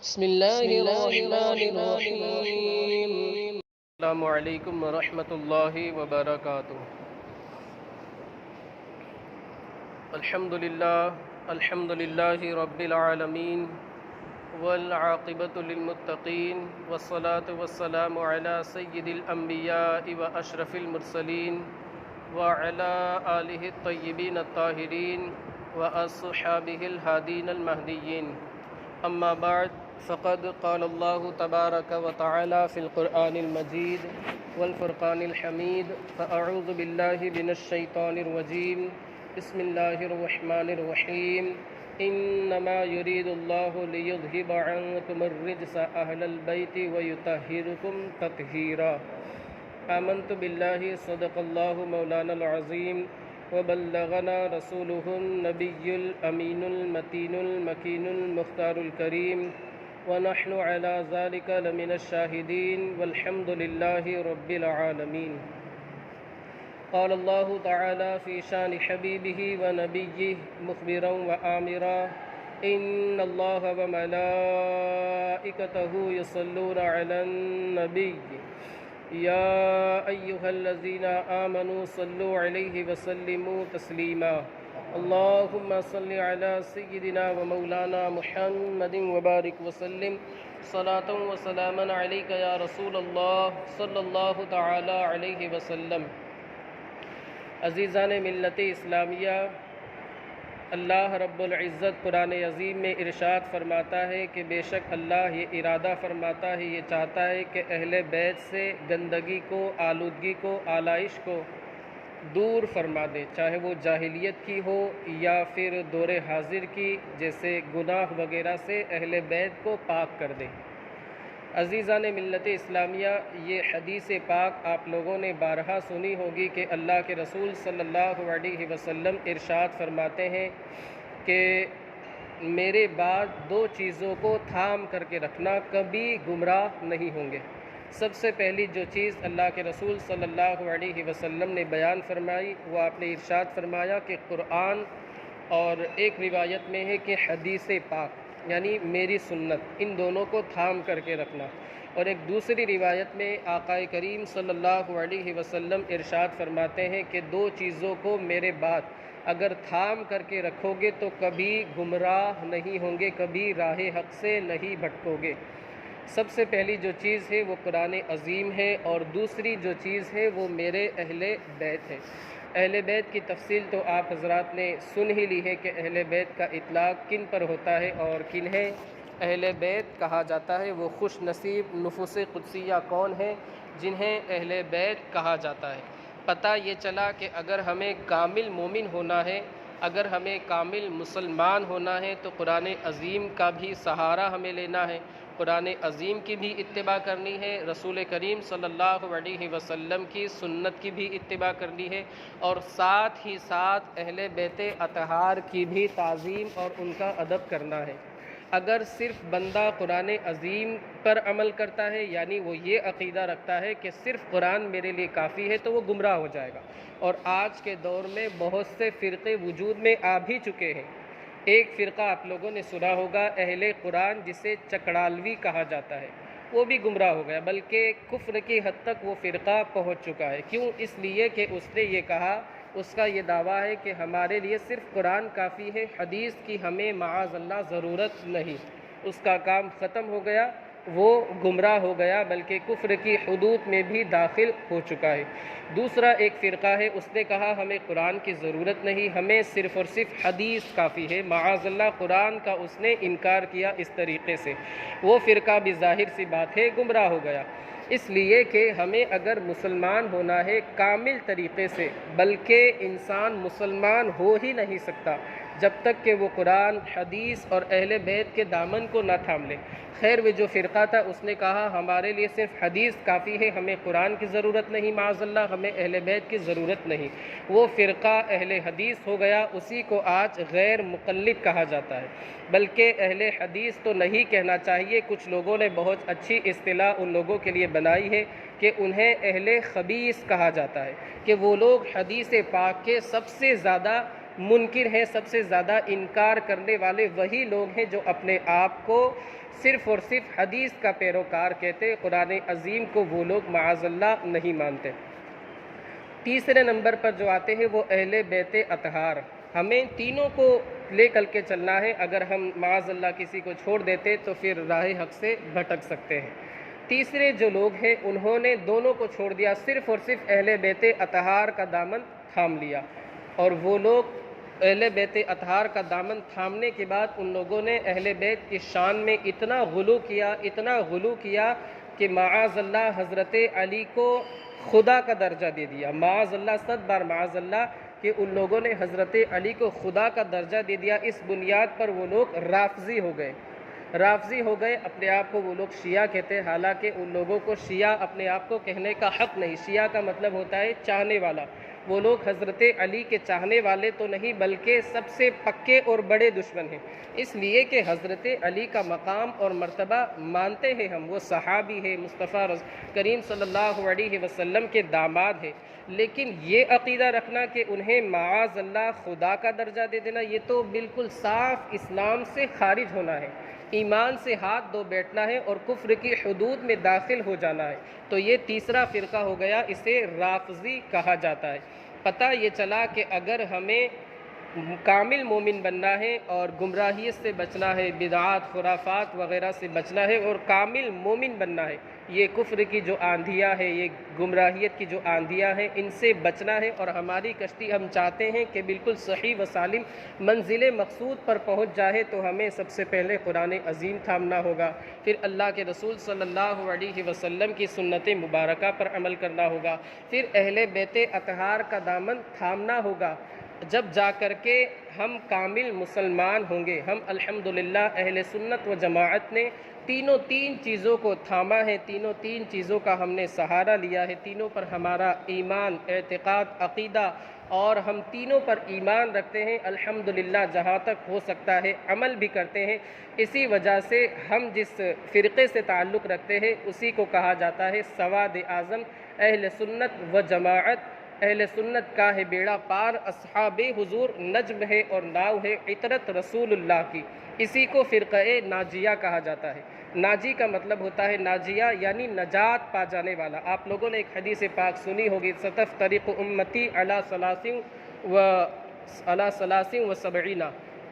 بسم الله الرحمن الرحيم. السلام علیکم ورحمۃ اللہ وبرکاتہ. الحمد للہ رب العالمین والعاقبۃ للمتقین والصلاة والسلام علی سید الانبیاء واشرف المرسلین وعلی آلہ الطیبین الطاہرین واصحابہ الہادین المہدیین. اما بعد فقد قال اللہ تبارک و تعالی فی القرآن المجید والفرقان الحمید. فاعوذ باللہ من الشیطان الرجیم. بسم اللہ الرحمن الرحیم. انما یرید اللہ لیذہب عنکم الرجس اہل البیت ویطہرکم تطہیرا. آمنت باللہ صدق اللہ مولانا العظیم وبلغنا رسوله النبی الامین المتین المکین المختار الکریم ونحن على ذلك لمن الشاہدین والحمد للہ رب العالمین. قال اللہ تعالی فی شان حبیبہ ونبیہ مخبرا وآمرا ان اللہ وملائکتہ یصلون علی النبی یا ایہا الذین آمنوا صلوا علیہ وسلموا تسلیما. اللہم صل علی سیدنا ومولانا محمد وبارک وسلم صلاة و سلاما علیک یا رسول اللہ صلی اللہ تعالی علیہ وسلم. عزیزان ملت اسلامیہ، اللہ رب العزت قرآن عظیم میں ارشاد فرماتا ہے کہ بے شک اللہ یہ ارادہ فرماتا ہے، یہ چاہتا ہے کہ اہل بیت سے گندگی کو، آلودگی کو، آلائش کو دور فرما دے، چاہے وہ جاہلیت کی ہو یا پھر دور حاضر کی، جیسے گناہ وغیرہ سے اہل بیت کو پاک کر دے. عزیزان ملت اسلامیہ، یہ حدیث پاک آپ لوگوں نے بارہا سنی ہوگی کہ اللہ کے رسول صلی اللہ علیہ وسلم ارشاد فرماتے ہیں کہ میرے بعد دو چیزوں کو تھام کر کے رکھنا، کبھی گمراہ نہیں ہوں گے. سب سے پہلی جو چیز اللہ کے رسول صلی اللہ علیہ وسلم نے بیان فرمائی وہ آپ نے ارشاد فرمایا کہ قرآن، اور ایک روایت میں ہے کہ حدیث پاک یعنی میری سنت، ان دونوں کو تھام کر کے رکھنا. اور ایک دوسری روایت میں آقا کریم صلی اللہ علیہ وسلم ارشاد فرماتے ہیں کہ دو چیزوں کو میرے بعد اگر تھام کر کے رکھو گے تو کبھی گمراہ نہیں ہوں گے، کبھی راہ حق سے نہیں بھٹکو گے. سب سے پہلی جو چیز ہے وہ قرآن عظیم ہے، اور دوسری جو چیز ہے وہ میرے اہل بیت ہے. اہل بیت کی تفصیل تو آپ حضرات نے سن ہی لی ہے کہ اہل بیت کا اطلاق کن پر ہوتا ہے اور کنہیں اہل بیت کہا جاتا ہے. وہ خوش نصیب نفوس قدسیہ کون ہیں جنہیں اہل بیت کہا جاتا ہے؟ پتہ یہ چلا کہ اگر ہمیں کامل مومن ہونا ہے، اگر ہمیں کامل مسلمان ہونا ہے تو قرآن عظیم کا بھی سہارا ہمیں لینا ہے، قرآن عظیم کی بھی اتباع کرنی ہے، رسول کریم صلی اللہ علیہ وسلم کی سنت کی بھی اتباع کرنی ہے، اور ساتھ ہی ساتھ اہل بیت اطہار کی بھی تعظیم اور ان کا ادب کرنا ہے. اگر صرف بندہ قرآن عظیم پر عمل کرتا ہے، یعنی وہ یہ عقیدہ رکھتا ہے کہ صرف قرآن میرے لیے کافی ہے، تو وہ گمراہ ہو جائے گا. اور آج کے دور میں بہت سے فرقے وجود میں آ بھی چکے ہیں. ایک فرقہ آپ لوگوں نے سنا ہوگا اہل قرآن، جسے چکڑالوی کہا جاتا ہے، وہ بھی گمراہ ہو گیا، بلکہ کفر کی حد تک وہ فرقہ پہنچ چکا ہے. کیوں؟ اس لیے کہ اس نے یہ کہا، اس کا یہ دعویٰ ہے کہ ہمارے لیے صرف قرآن کافی ہے، حدیث کی ہمیں معاذ اللہ ضرورت نہیں. اس کا کام ختم ہو گیا، وہ گمراہ ہو گیا، بلکہ کفر کی حدود میں بھی داخل ہو چکا ہے. دوسرا ایک فرقہ ہے، اس نے کہا ہمیں قرآن کی ضرورت نہیں، ہمیں صرف اور صرف حدیث کافی ہے. معاذ اللہ قرآن کا اس نے انکار کیا اس طریقے سے. وہ فرقہ بھی ظاہر سی بات ہے گمراہ ہو گیا. اس لیے کہ ہمیں اگر مسلمان ہونا ہے کامل طریقے سے، بلکہ انسان مسلمان ہو ہی نہیں سکتا جب تک کہ وہ قرآن، حدیث اور اہل بیت کے دامن کو نہ تھام لے. خیر، وہ جو فرقہ تھا اس نے کہا ہمارے لیے صرف حدیث کافی ہے، ہمیں قرآن کی ضرورت نہیں، معاذ اللہ ہمیں اہل بیت کی ضرورت نہیں. وہ فرقہ اہل حدیث ہو گیا. اسی کو آج غیر مقلد کہا جاتا ہے، بلکہ اہل حدیث تو نہیں کہنا چاہیے. کچھ لوگوں نے بہت اچھی اصطلاح ان لوگوں کے لیے بنائی ہے کہ انہیں اہل خبیث کہا جاتا ہے، کہ وہ لوگ حدیث پاک کے سب سے زیادہ منکر ہیں، سب سے زیادہ انکار کرنے والے وہی لوگ ہیں جو اپنے آپ کو صرف اور صرف حدیث کا پیروکار کہتے، قرآن عظیم کو وہ لوگ معاذ اللہ نہیں مانتے۔ تیسرے نمبر پر جو آتے ہیں وہ اہل بیت اطہار۔ ہمیں تینوں کو لے کر کے چلنا ہے، اگر ہم معاذ اللہ کسی کو چھوڑ دیتے تو پھر راہ حق سے بھٹک سکتے ہیں۔ تیسرے جو لوگ ہیں انہوں نے دونوں کو چھوڑ دیا، صرف اور صرف اہل بیت اطہار کا دامن تھام لیا، اور وہ لوگ اہل بیت اطہار کا دامن تھامنے کے بعد ان لوگوں نے اہل بیت کی شان میں اتنا غلو کیا کہ معاذ اللہ حضرت علی کو خدا کا درجہ دے دیا۔ معاذ اللہ، 100 بار معاذ اللہ کہ ان لوگوں نے حضرت علی کو خدا کا درجہ دے دیا۔ اس بنیاد پر وہ لوگ رافضی ہو گئے، اپنے آپ کو وہ لوگ شیعہ کہتے ہیں، حالانکہ ان لوگوں کو شیعہ اپنے آپ کو کہنے کا حق نہیں۔ شیعہ کا مطلب ہوتا ہے چاہنے والا۔ وہ لوگ حضرت علی کے چاہنے والے تو نہیں بلکہ سب سے پکے اور بڑے دشمن ہیں، اس لیے کہ حضرت علی کا مقام اور مرتبہ مانتے ہیں ہم، وہ صحابی ہے، مصطفیٰ کریم صلی اللہ علیہ وسلم کے داماد ہیں، لیکن یہ عقیدہ رکھنا کہ انہیں معاذ اللہ خدا کا درجہ دے دینا، یہ تو بالکل صاف اسلام سے خارج ہونا ہے، ایمان سے ہاتھ دھو بیٹھنا ہے اور کفر کی حدود میں داخل ہو جانا ہے۔ تو یہ تیسرا فرقہ ہو گیا، اسے رافضی کہا جاتا ہے۔ پتہ یہ چلا کہ اگر ہمیں کامل مومن بننا ہے اور گمراہیت سے بچنا ہے، بدعات خرافات وغیرہ سے بچنا ہے اور کامل مومن بننا ہے، یہ کفر کی جو آندھیاں ہیں، یہ گمراہیت کی جو آندھیاں ہیں، ان سے بچنا ہے، اور ہماری کشتی ہم چاہتے ہیں کہ بالکل صحیح و سالم منزل مقصود پر پہنچ جائے، تو ہمیں سب سے پہلے قرآن عظیم تھامنا ہوگا، پھر اللہ کے رسول صلی اللہ علیہ وسلم کی سنت مبارکہ پر عمل کرنا ہوگا، پھر اہل بیت اطہار کا دامن تھامنا ہوگا، جب جا کر کے ہم کامل مسلمان ہوں گے۔ ہم الحمدللہ اہل سنت و جماعت نے تین چیزوں کو تھاما ہے، تین چیزوں کا ہم نے سہارا لیا ہے، تینوں پر ہمارا ایمان، اعتقاد، عقیدہ، اور ہم تینوں پر ایمان رکھتے ہیں، الحمدللہ جہاں تک ہو سکتا ہے عمل بھی کرتے ہیں۔ اسی وجہ سے ہم جس فرقے سے تعلق رکھتے ہیں اسی کو کہا جاتا ہے سواد اعظم اہل سنت و جماعت۔ اہل سنت کا ہے بیڑا پار، اصحاب حضور نجم ہے اور ناؤ ہے عطرت رسول اللہ کی، اسی کو فرقہ ناجیہ کہا جاتا ہے۔ ناجی کا مطلب ہوتا ہے ناجیہ یعنی نجات پا جانے والا۔ آپ لوگوں نے ایک حدیث پاک سنی ہوگی، ستفترق امتی علی ثلاث و سبعین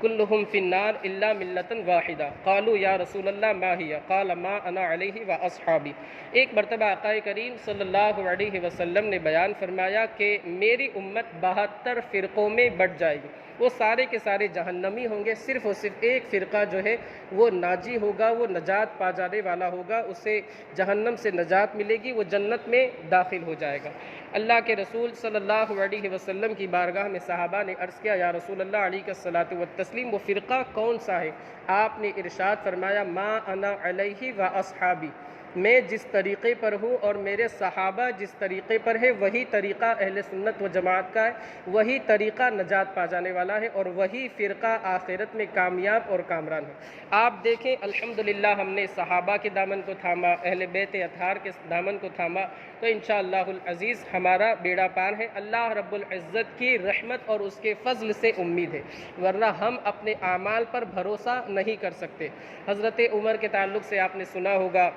کلہم فی النار الا ملۃ واحدہ قالوا یا رسول اللہ ما ہی قال ما انا علیہ و اصحابی۔ ایک مرتبہ آقا کریم صلی اللہ علیہ وسلم نے بیان فرمایا کہ میری امت 72 فرقوں میں بٹ جائے گی، وہ سارے کے سارے جہنمی ہوں گے، صرف اور صرف ایک فرقہ جو ہے وہ ناجی ہوگا، وہ نجات پا جانے والا ہوگا، اسے جہنم سے نجات ملے گی، وہ جنت میں داخل ہو جائے گا۔ اللہ کے رسول صلی اللہ علیہ وسلم کی بارگاہ میں صحابہ نے عرض کیا، یا رسول اللہ علیہ الصلاۃ والتسلیم، وہ فرقہ کون سا ہے؟ آپ نے ارشاد فرمایا، ما انا علیہ و اصحابی، میں جس طریقے پر ہوں اور میرے صحابہ جس طریقے پر ہے وہی طریقہ اہل سنت و جماعت کا ہے، وہی طریقہ نجات پا جانے والا ہے، اور وہی فرقہ آخرت میں کامیاب اور کامران ہے۔ آپ دیکھیں الحمدللہ ہم نے صحابہ کے دامن کو تھاما، اہل بیت اطہار کے دامن کو تھاما، تو انشاءاللہ العزیز ہمارا بیڑا پار ہے۔ اللہ رب العزت کی رحمت اور اس کے فضل سے امید ہے، ورنہ ہم اپنے اعمال پر بھروسہ نہیں کر سکتے۔ حضرت عمر کے تعلق سے آپ نے سنا ہوگا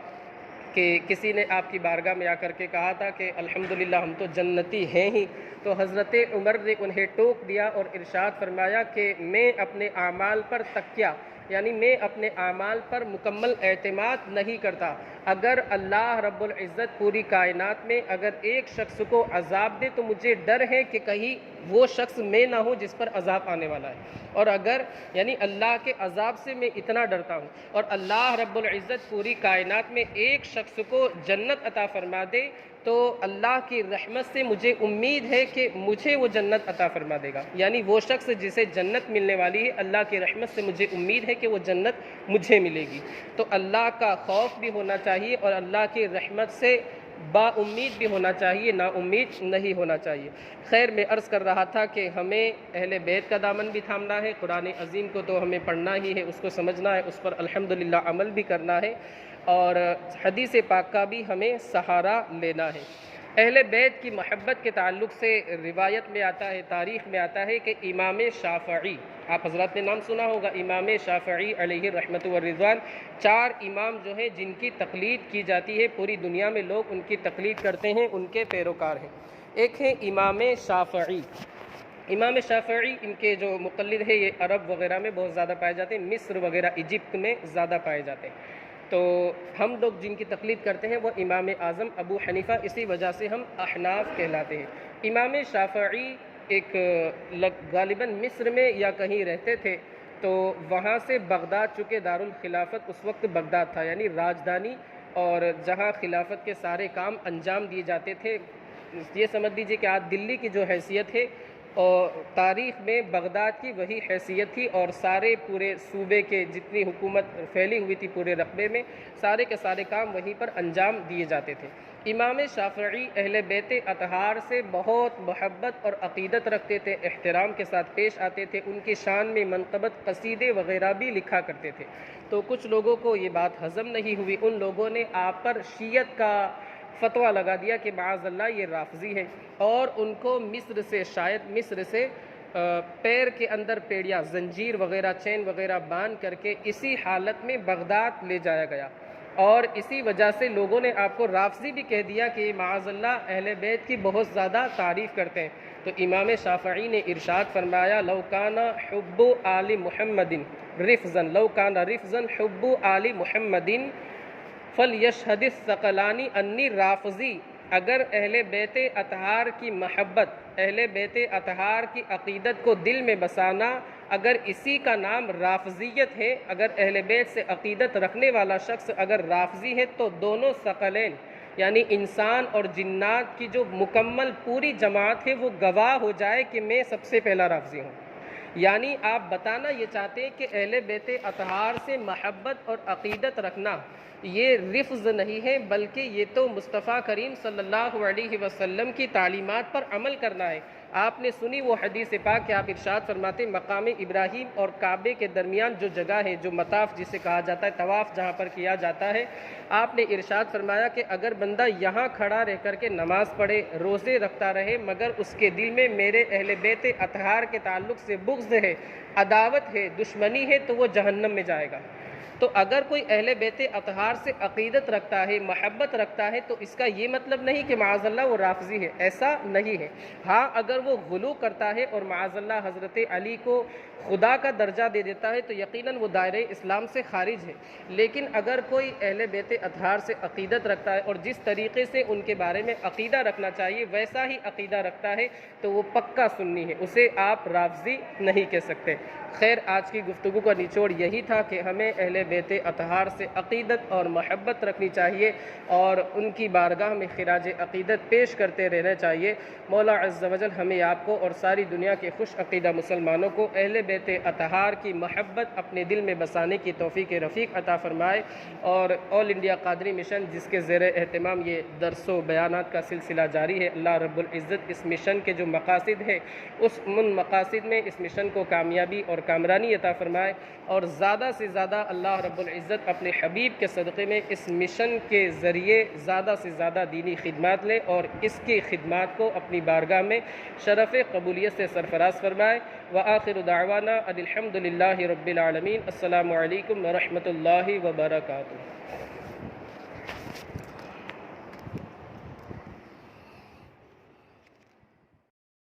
کہ کسی نے آپ کی بارگاہ میں آ کر کے کہا تھا کہ الحمدللہ ہم تو جنتی ہیں ہی، تو حضرت عمر نے انہیں ٹوک دیا اور ارشاد فرمایا کہ میں اپنے اعمال پر تکیہ، یعنی میں اپنے اعمال پر مکمل اعتماد نہیں کرتا۔ اگر اللہ رب العزت پوری کائنات میں اگر ایک شخص کو عذاب دے تو مجھے ڈر ہے کہ کہیں وہ شخص میں نہ ہوں جس پر عذاب آنے والا ہے، اور اگر یعنی اللہ کے عذاب سے میں اتنا ڈرتا ہوں، اور اللہ رب العزت پوری کائنات میں ایک شخص کو جنت عطا فرما دے تو اللہ کی رحمت سے مجھے امید ہے کہ مجھے وہ جنت عطا فرما دے گا، یعنی وہ شخص جسے جنت ملنے والی ہے، اللہ کی رحمت سے مجھے امید ہے کہ وہ جنت مجھے ملے گی۔ تو اللہ کا خوف بھی ہونا چاہیے اور اللہ کی رحمت سے با امید بھی ہونا چاہیے، نا امید نہیں ہونا چاہیے۔ خیر، میں عرض کر رہا تھا کہ ہمیں اہل بیت کا دامن بھی تھامنا ہے، قرآن عظیم کو تو ہمیں پڑھنا ہی ہے، اس کو سمجھنا ہے، اس پر الحمدللہ عمل بھی کرنا ہے، اور حدیث پاک کا بھی ہمیں سہارا لینا ہے۔ اہل بیت کی محبت کے تعلق سے روایت میں آتا ہے، تاریخ میں آتا ہے کہ امام شافعی، آپ حضرات نے نام سنا ہوگا، امام شافعی علیہ رحمت و رضوان، 4 امام جو ہیں جن کی تقلید کی جاتی ہے، پوری دنیا میں لوگ ان کی تقلید کرتے ہیں، ان کے پیروکار ہیں۔ ایک ہے امام شافعی۔ امام شافعی ان کے جو مقلد ہے یہ عرب وغیرہ میں بہت زیادہ پائے جاتے ہیں، مصر وغیرہ ایجپٹ میں زیادہ پائے جاتے ہیں۔ تو ہم لوگ جن کی تقلید کرتے ہیں وہ امام اعظم ابو حنیفہ، اسی وجہ سے ہم احناف کہلاتے ہیں۔ امام شافعی ایک غالباً مصر میں یا کہیں رہتے تھے، تو وہاں سے بغداد، چونکہ دارالخلافت اس وقت بغداد تھا، یعنی راجدھانی، اور جہاں خلافت کے سارے کام انجام دیے جاتے تھے، یہ سمجھ لیجیے کہ آج دلی کی جو حیثیت ہے اور تاریخ میں بغداد کی وہی حیثیت تھی، اور سارے پورے صوبے کے جتنی حکومت پھیلی ہوئی تھی پورے رقبے میں، سارے کے سارے کام وہیں پر انجام دیے جاتے تھے۔ امام شافعی اہل بیت اطہار سے بہت محبت اور عقیدت رکھتے تھے، احترام کے ساتھ پیش آتے تھے، ان کی شان میں منقبت قصیدے وغیرہ بھی لکھا کرتے تھے۔ تو کچھ لوگوں کو یہ بات ہضم نہیں ہوئی، ان لوگوں نے آپ پر شیعت کا فتویٰ لگا دیا کہ معاذ اللہ یہ رافضی ہے، اور ان کو مصر سے، شاید مصر سے پیر کے اندر پیڑیاں، زنجیر وغیرہ، چین وغیرہ باندھ کر کے اسی حالت میں بغداد لے جایا گیا، اور اسی وجہ سے لوگوں نے آپ کو رافضی بھی کہہ دیا کہ معاذ اللہ اہل بیت کی بہت زیادہ تعریف کرتے ہیں۔ تو امام شافعی نے ارشاد فرمایا، لو کان حب آل محمد رفضا، لو کان رفضا حب آل محمد فلیشہد الثقلان انی رافضی، اگر اہل بیت اطہار کی محبت، اہل بیت اطہار کی عقیدت کو دل میں بسانا، اگر اسی کا نام رافضیت ہے، اگر اہل بیت سے عقیدت رکھنے والا شخص اگر رافضی ہے، تو دونوں ثقلین یعنی انسان اور جنات کی جو مکمل پوری جماعت ہے وہ گواہ ہو جائے کہ میں سب سے پہلا رافضی ہوں۔ یعنی آپ بتانا یہ چاہتے ہیں کہ اہل بیت اطہار سے محبت اور عقیدت رکھنا یہ رفض نہیں ہے، بلکہ یہ تو مصطفیٰ کریم صلی اللہ علیہ وسلم کی تعلیمات پر عمل کرنا ہے۔ آپ نے سنی وہ حدیث پاک کہ آپ ارشاد فرماتے ہیں، مقام ابراہیم اور کعبے کے درمیان جو جگہ ہے، جو مطاف جسے کہا جاتا ہے، طواف جہاں پر کیا جاتا ہے، آپ نے ارشاد فرمایا کہ اگر بندہ یہاں کھڑا رہ کر کے نماز پڑھے، روزے رکھتا رہے، مگر اس کے دل میں میرے اہل بیت اطہار کے تعلق سے بغض ہے، عداوت ہے، دشمنی ہے، تو وہ جہنم میں جائے گا۔ تو اگر کوئی اہل بیت اطہار سے عقیدت رکھتا ہے، محبت رکھتا ہے، تو اس کا یہ مطلب نہیں کہ معاذ اللہ وہ رافضی ہے، ایسا نہیں ہے۔ ہاں اگر وہ غلو کرتا ہے اور معاذ اللہ حضرت علی کو خدا کا درجہ دے دیتا ہے تو یقیناً وہ دائرہ اسلام سے خارج ہے۔ لیکن اگر کوئی اہل بیت اطہار سے عقیدت رکھتا ہے اور جس طریقے سے ان کے بارے میں عقیدہ رکھنا چاہیے ویسا ہی عقیدہ رکھتا ہے تو وہ پکا سنی ہے، اسے آپ رافضی نہیں کہہ سکتے۔ خیر، آج کی گفتگو کا نچوڑ یہی تھا کہ ہمیں اہل بیت اطہار سے عقیدت اور محبت رکھنی چاہیے اور ان کی بارگاہ میں خراج عقیدت پیش کرتے رہنا چاہیے۔ مولا عز و جل ہمیں آپ کو اور ساری دنیا کے خوش عقیدہ مسلمانوں کو اہل بیت اطہار کی محبت اپنے دل میں بسانے کی توفیق رفیق عطا فرمائے، اور آل انڈیا قادری مشن جس کے زیر اہتمام یہ درس و بیانات کا سلسلہ جاری ہے، اللہ رب العزت اس مشن کے جو مقاصد ہیں اس مقاصد میں اس مشن کو کامیابی اور کامرانی عطا فرمائے، اور زیادہ سے زیادہ اللہ رب العزت اپنے حبیب کے صدقے میں اس مشن کے ذریعے زیادہ سے زیادہ دینی خدمات لے اور اس کی خدمات کو اپنی بارگاہ میں شرف قبولیت سے سرفراز فرمائے۔ وآخر دعوانا ان الحمد للہ رب العالمین۔ السلام علیکم ورحمۃ اللہ وبرکاتہ۔